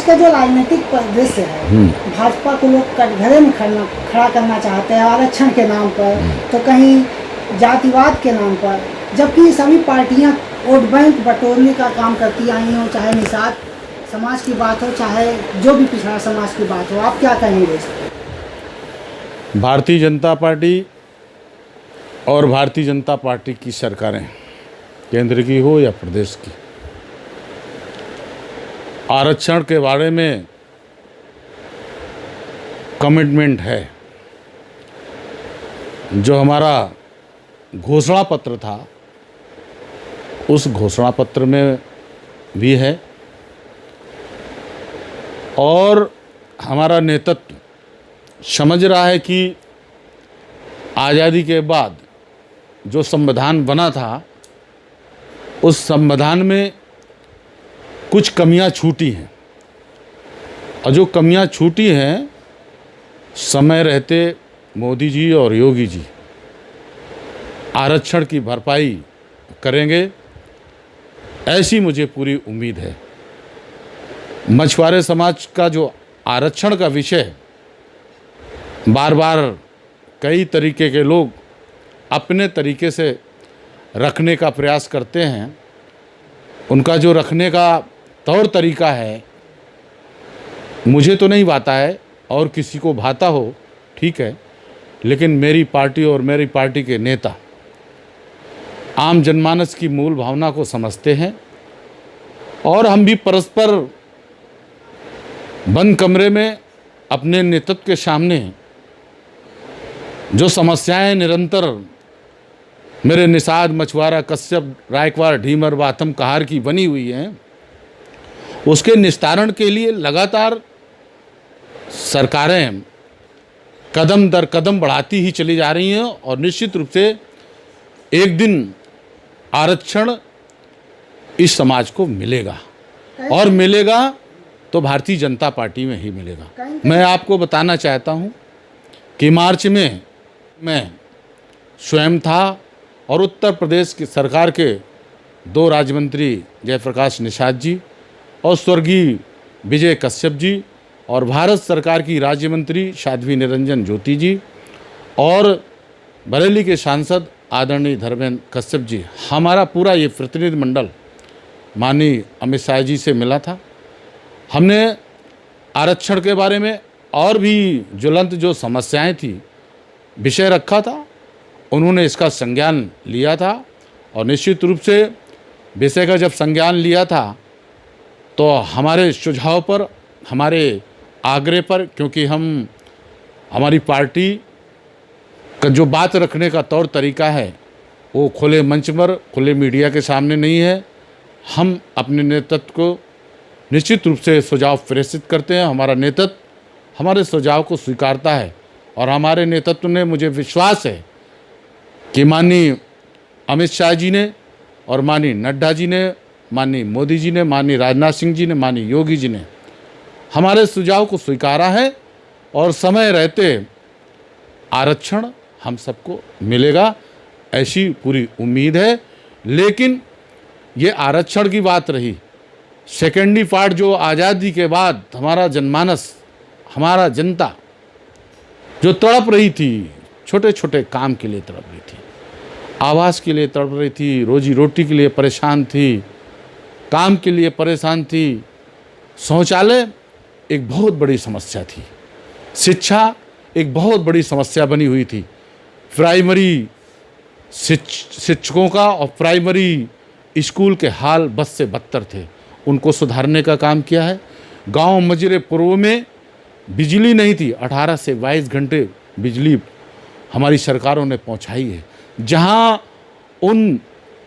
का जो राजनीतिक परिदृश्य है, भाजपा को लोग कटघरे में खड़ा करना चाहते हैं आरक्षण के नाम पर, तो कहीं जातिवाद के नाम पर, जबकि सभी पार्टियां वोट बैंक बटोरने का काम करती आई हों, चाहे निषाद समाज की बात हो, चाहे जो भी पिछड़ा समाज की बात हो। आप क्या कहेंगे? भारतीय जनता पार्टी और भारतीय जनता पार्टी की सरकारें, केंद्र की हो या प्रदेश की, आरक्षण के बारे में कमिटमेंट है। जो हमारा घोषणा पत्र था, उस घोषणा पत्र में भी है, और हमारा नेतृत्व समझ रहा है कि आज़ादी के बाद जो संविधान बना था, उस संविधान में कुछ कमियां छूटी हैं, और जो कमियां छूटी हैं, समय रहते मोदी जी और योगी जी आरक्षण की भरपाई करेंगे, ऐसी मुझे पूरी उम्मीद है। मछुआरे समाज का जो आरक्षण का विषय बार बार कई तरीके के लोग अपने तरीके से रखने का प्रयास करते हैं, उनका जो रखने का तौर तरीका है मुझे तो नहीं भाता है, और किसी को भाता हो ठीक है, लेकिन मेरी पार्टी और मेरी पार्टी के नेता आम जनमानस की मूल भावना को समझते हैं, और हम भी परस्पर बंद कमरे में अपने नेतृत्व के सामने जो समस्याएं निरंतर मेरे निषाद, मछुआरा, कश्यप, रायकवाड़, ढीमर, बाथम, कहार की बनी हुई हैं, उसके निस्तारण के लिए लगातार सरकारें कदम दर कदम बढ़ाती ही चली जा रही हैं, और निश्चित रूप से एक दिन आरक्षण इस समाज को मिलेगा, और मिलेगा तो भारतीय जनता पार्टी में ही मिलेगा। मैं आपको बताना चाहता हूं कि मार्च में मैं स्वयं था, और उत्तर प्रदेश की सरकार के 2 राज्य मंत्री जयप्रकाश निषाद जी और स्वर्गीय विजय कश्यप जी, और भारत सरकार की राज्य मंत्री साध्वी निरंजन ज्योति जी, और बरेली के सांसद आदरणीय धर्मेंद्र कश्यप जी, हमारा पूरा ये प्रतिनिधि मंडल माननीय अमित शाह जी से मिला था। हमने आरक्षण के बारे में और भी ज्वलंत जो समस्याएं थी, विषय रखा था, उन्होंने इसका संज्ञान लिया था, और निश्चित रूप से विषय का जब संज्ञान लिया था तो हमारे सुझाव पर, हमारे आग्रह पर, क्योंकि हमारी पार्टी का जो बात रखने का तौर तरीका है वो खुले मंच पर, खुले मीडिया के सामने नहीं है। हम अपने नेतृत्व को निश्चित रूप से सुझाव प्रेषित करते हैं, हमारा नेतृत्व हमारे सुझाव को स्वीकारता है, और हमारे नेतृत्व ने, मुझे विश्वास है कि माननीय अमित शाह जी ने और माननीय नड्डा जी ने, माननीय मोदी जी ने, माननीय राजनाथ सिंह जी ने, माननीय योगी जी ने हमारे सुझाव को स्वीकारा है, और समय रहते आरक्षण हम सबको मिलेगा, ऐसी पूरी उम्मीद है। लेकिन ये आरक्षण की बात रही, सेकेंडरी पार्ट जो आज़ादी के बाद हमारा जनमानस, हमारा जनता जो तड़प रही थी, छोटे छोटे काम के लिए तड़प रही थी, आवास के लिए तड़प रही थी, रोजी रोटी के लिए परेशान थी, काम के लिए परेशान थी, शौचालय एक बहुत बड़ी समस्या थी, शिक्षा एक बहुत बड़ी समस्या बनी हुई थी, प्राइमरी शिक्षकों का और प्राइमरी स्कूल के हाल बद से बदतर थे, उनको सुधारने का काम किया है। गांव मजरे पूर्व में बिजली नहीं थी, 18 से 22 घंटे बिजली हमारी सरकारों ने पहुंचाई है। जहां उन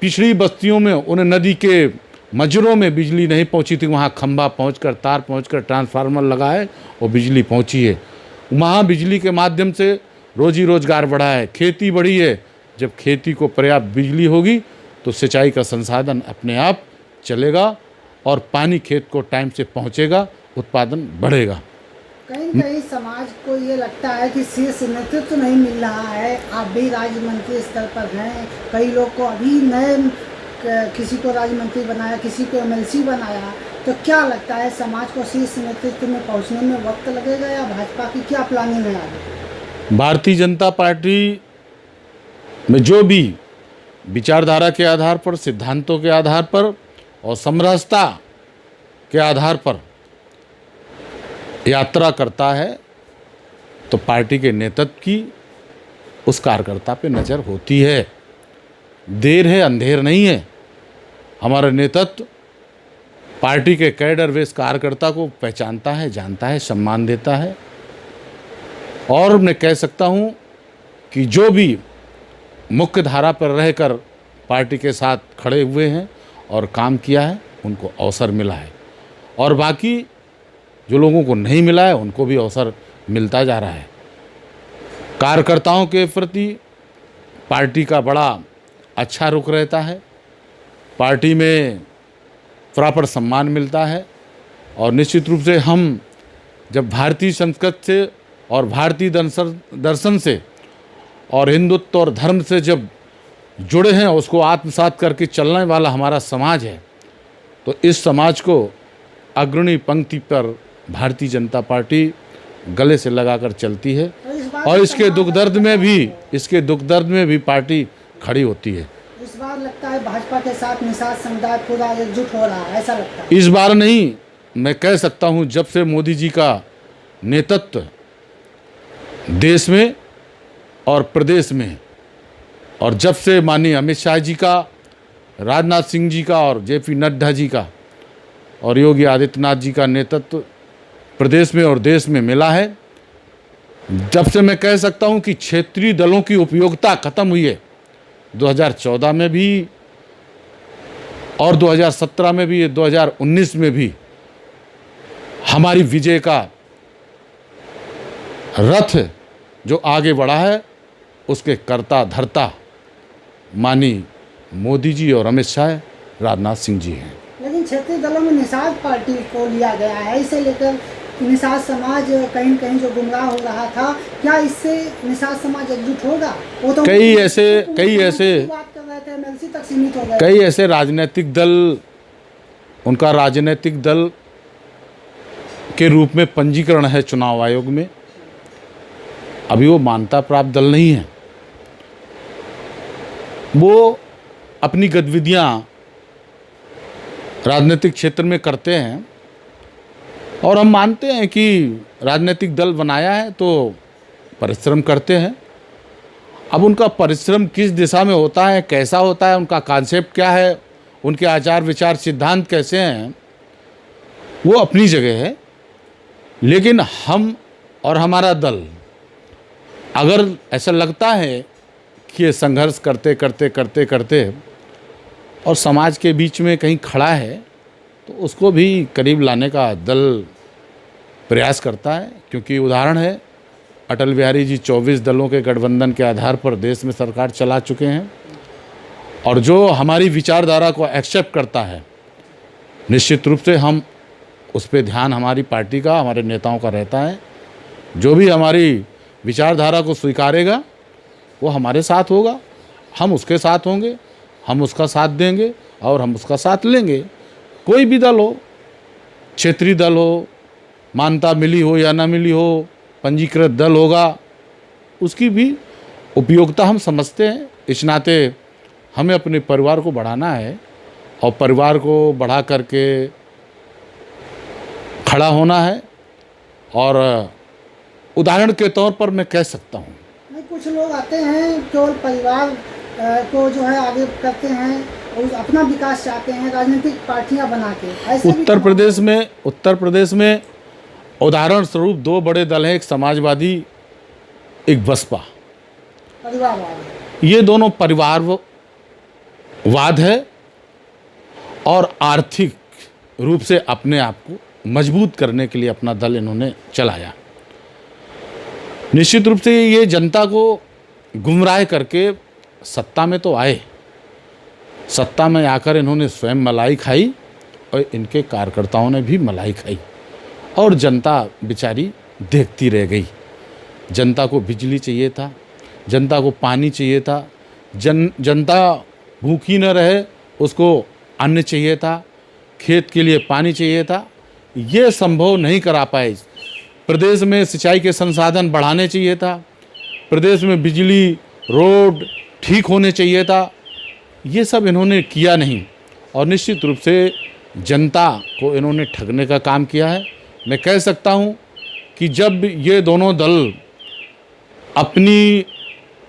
पिछड़ी बस्तियों में, उन नदी के मजरों में बिजली नहीं पहुंची थी, वहां खंभा पहुंचकर, तार पहुंचकर, ट्रांसफार्मर लगा है और बिजली पहुंची है। वहां बिजली के माध्यम से रोजी रोजगार बढ़ा है, खेती बढ़ी है। जब खेती को पर्याप्त बिजली होगी तो सिंचाई का संसाधन अपने आप चलेगा, और पानी खेत को टाइम से पहुंचेगा, उत्पादन बढ़ेगा। कहीं कहीं समाज को ये लगता है कि शीर्ष नेतृत्व नहीं मिल रहा है। आप भी राज्य मंत्री स्तर पर हैं, कई लोग को अभी नए, किसी को राज्य मंत्री बनाया, किसी को एमएलसी बनाया, तो क्या लगता है समाज को शीर्ष नेतृत्व में पहुंचने में वक्त लगेगा या भाजपा की क्या प्लानिंग है आगे? भारतीय जनता पार्टी में जो भी विचारधारा के आधार पर, सिद्धांतों के आधार पर और समरसता के आधार पर यात्रा करता है तो पार्टी के नेतृत्व की उस कार्यकर्ता पे नज़र होती है। देर है अंधेर नहीं है। हमारा नेतृत्व पार्टी के कैडर व कार्यकर्ता को पहचानता है, जानता है, सम्मान देता है। और मैं कह सकता हूँ कि जो भी मुख्य धारा पर रहकर पार्टी के साथ खड़े हुए हैं और काम किया है उनको अवसर मिला है, और बाकी जो लोगों को नहीं मिला है उनको भी अवसर मिलता जा रहा है। कार्यकर्ताओं के प्रति पार्टी का बड़ा अच्छा रुख रहता है, पार्टी में प्रॉपर सम्मान मिलता है। और निश्चित रूप से हम जब भारतीय संस्कृति से और भारतीय दर्शन से और हिंदुत्व और धर्म से जब जुड़े हैं, उसको आत्मसात करके चलने वाला हमारा समाज है, तो इस समाज को अग्रणी पंक्ति पर भारतीय जनता पार्टी गले से लगाकर चलती है। और इसके दुख दर्द में भी पार्टी खड़ी होती है। इस बार लगता है भाजपा के साथ निषाद समुदाय पूरा एकजुट हो रहा है, ऐसा लगता है? इस बार नहीं, मैं कह सकता हूं जब से मोदी जी का नेतृत्व देश में और प्रदेश में, और जब से माननीय अमित शाह जी का, राजनाथ सिंह जी का और जेपी नड्डा जी का और योगी आदित्यनाथ जी का नेतृत्व प्रदेश में और देश में मिला है, जब से मैं कह सकता हूं कि क्षेत्रीय दलों की उपयोगिता खत्म हुई है। 2014 में भी और 2017 में भी, 2019 में भी हमारी विजय का रथ जो आगे बढ़ा है उसके कर्ता धर्ता माननीय मोदी जी और अमित शाह, राजनाथ सिंह जी हैं। लेकिन क्षेत्रीय दलों में निषाद पार्टी को लिया गया है, इसे लेकर निषाद समाज कहीं कहीं जो गुमराह हो रहा था, क्या इससे निषाद समाज एकजुट होगा? वो तो कई ऐसे बात कर रहे थे, एमएलसी तक सीमित हो गए। कई ऐसे राजनीतिक दल, उनका राजनीतिक दल के रूप में पंजीकरण है चुनाव आयोग में, अभी वो मान्यता प्राप्त दल नहीं है। वो अपनी गतिविधियां राजनीतिक क्षेत्र में करते हैं और हम मानते हैं कि राजनीतिक दल बनाया है तो परिश्रम करते हैं। अब उनका परिश्रम किस दिशा में होता है, कैसा होता है, उनका कॉन्सेप्ट क्या है, उनके आचार विचार सिद्धांत कैसे हैं, वो अपनी जगह है। लेकिन हम और हमारा दल, अगर ऐसा लगता है कि ये संघर्ष करते करते करते करते और समाज के बीच में कहीं खड़ा है, तो उसको भी करीब लाने का दल प्रयास करता है। क्योंकि उदाहरण है, अटल बिहारी जी 24 दलों के गठबंधन के आधार पर देश में सरकार चला चुके हैं, और जो हमारी विचारधारा को एक्सेप्ट करता है, निश्चित रूप से हम उस पर ध्यान हमारी पार्टी का, हमारे नेताओं का रहता है। जो भी हमारी विचारधारा को स्वीकारेगा वो हमारे साथ होगा, हम उसके साथ होंगे, हम उसका साथ देंगे और हम उसका साथ लेंगे। कोई भी दल हो, क्षेत्रीय दल हो, मान्यता मिली हो या ना मिली हो, पंजीकृत दल होगा, उसकी भी उपयोगिता हम समझते हैं। इस नाते हमें अपने परिवार को बढ़ाना है और परिवार को बढ़ा करके खड़ा होना है। और उदाहरण के तौर पर मैं कह सकता हूँ, कुछ लोग आते हैं केवल परिवार को जो है आगे करते हैं और अपना विकास चाहते हैं, राजनीतिक पार्टियां बना के। ऐसे उत्तर प्रदेश में उदाहरण स्वरूप दो बड़े दल हैं, एक समाजवादी, एक बसपा, परिवारवाद। ये दोनों परिवारवाद है और आर्थिक रूप से अपने आप को मजबूत करने के लिए अपना दल इन्होंने चलाया। निश्चित रूप से ये जनता को गुमराह करके सत्ता में तो आए, सत्ता में आकर इन्होंने स्वयं मलाई खाई और इनके कार्यकर्ताओं ने भी मलाई खाई, और जनता बेचारी देखती रह गई। जनता को बिजली चाहिए था, जनता को पानी चाहिए था, जनता भूखी न रहे उसको अन्न चाहिए था, खेत के लिए पानी चाहिए था, ये संभव नहीं करा पाए। प्रदेश में सिंचाई के संसाधन बढ़ाने चाहिए था, प्रदेश में बिजली रोड ठीक होने चाहिए था, ये सब इन्होंने किया नहीं और निश्चित रूप से जनता को इन्होंने ठगने का काम किया है। मैं कह सकता हूँ कि जब ये दोनों दल अपनी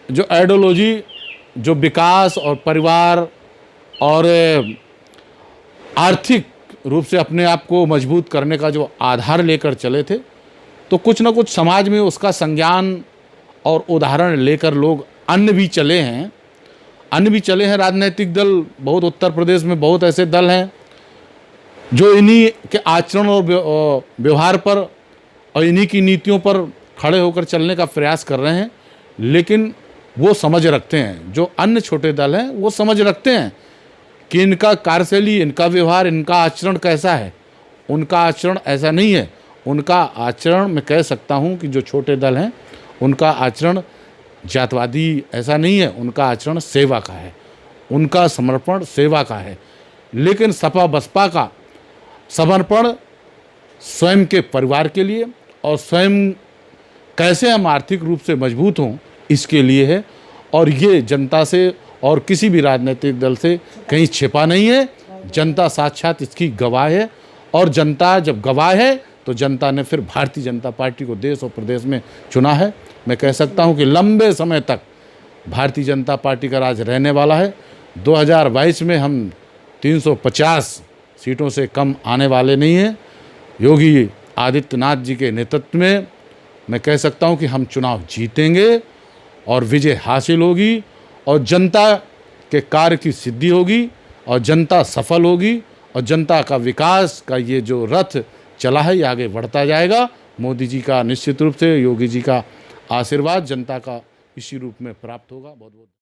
जो आइडियोलॉजी, जो विकास और परिवार और आर्थिक रूप से अपने आप को मजबूत करने का जो आधार लेकर चले थे, तो कुछ ना कुछ समाज में उसका संज्ञान और उदाहरण लेकर लोग अन्य भी चले हैं। राजनीतिक दल बहुत, उत्तर प्रदेश में बहुत ऐसे दल हैं जो इन्हीं के आचरण और व्यवहार पर और इन्हीं की नीतियों पर खड़े होकर चलने का प्रयास कर रहे हैं, लेकिन वो समझ रखते हैं, जो अन्य छोटे दल हैं वो समझ रखते हैं कि इनका कार्यशैली, इनका व्यवहार, इनका आचरण कैसा है। उनका आचरण ऐसा नहीं है। उनका आचरण, मैं कह सकता हूँ कि जो छोटे दल हैं उनका आचरण जातवादी ऐसा नहीं है, उनका आचरण सेवा का है, उनका समर्पण सेवा का है। लेकिन सपा बसपा का समर्पण स्वयं के परिवार के लिए और स्वयं कैसे हम आर्थिक रूप से मजबूत हों इसके लिए है। और ये जनता से और किसी भी राजनीतिक दल से कहीं छिपा नहीं है। जनता साक्षात इसकी गवाह है और जनता जब गवाह है तो जनता ने फिर भारतीय जनता पार्टी को देश और प्रदेश में चुना है। मैं कह सकता हूं कि लंबे समय तक भारतीय जनता पार्टी का राज रहने वाला है। 2022 में हम 350 सीटों से कम आने वाले नहीं हैं। योगी आदित्यनाथ जी के नेतृत्व में मैं कह सकता हूं कि हम चुनाव जीतेंगे और विजय हासिल होगी और जनता के कार्य की सिद्धि होगी और जनता सफल होगी और जनता का विकास का ये जो रथ चला है ये आगे बढ़ता जाएगा। मोदी जी का निश्चित रूप से, योगी जी का आशीर्वाद जनता का इसी रूप में प्राप्त होगा। बहुत बहुत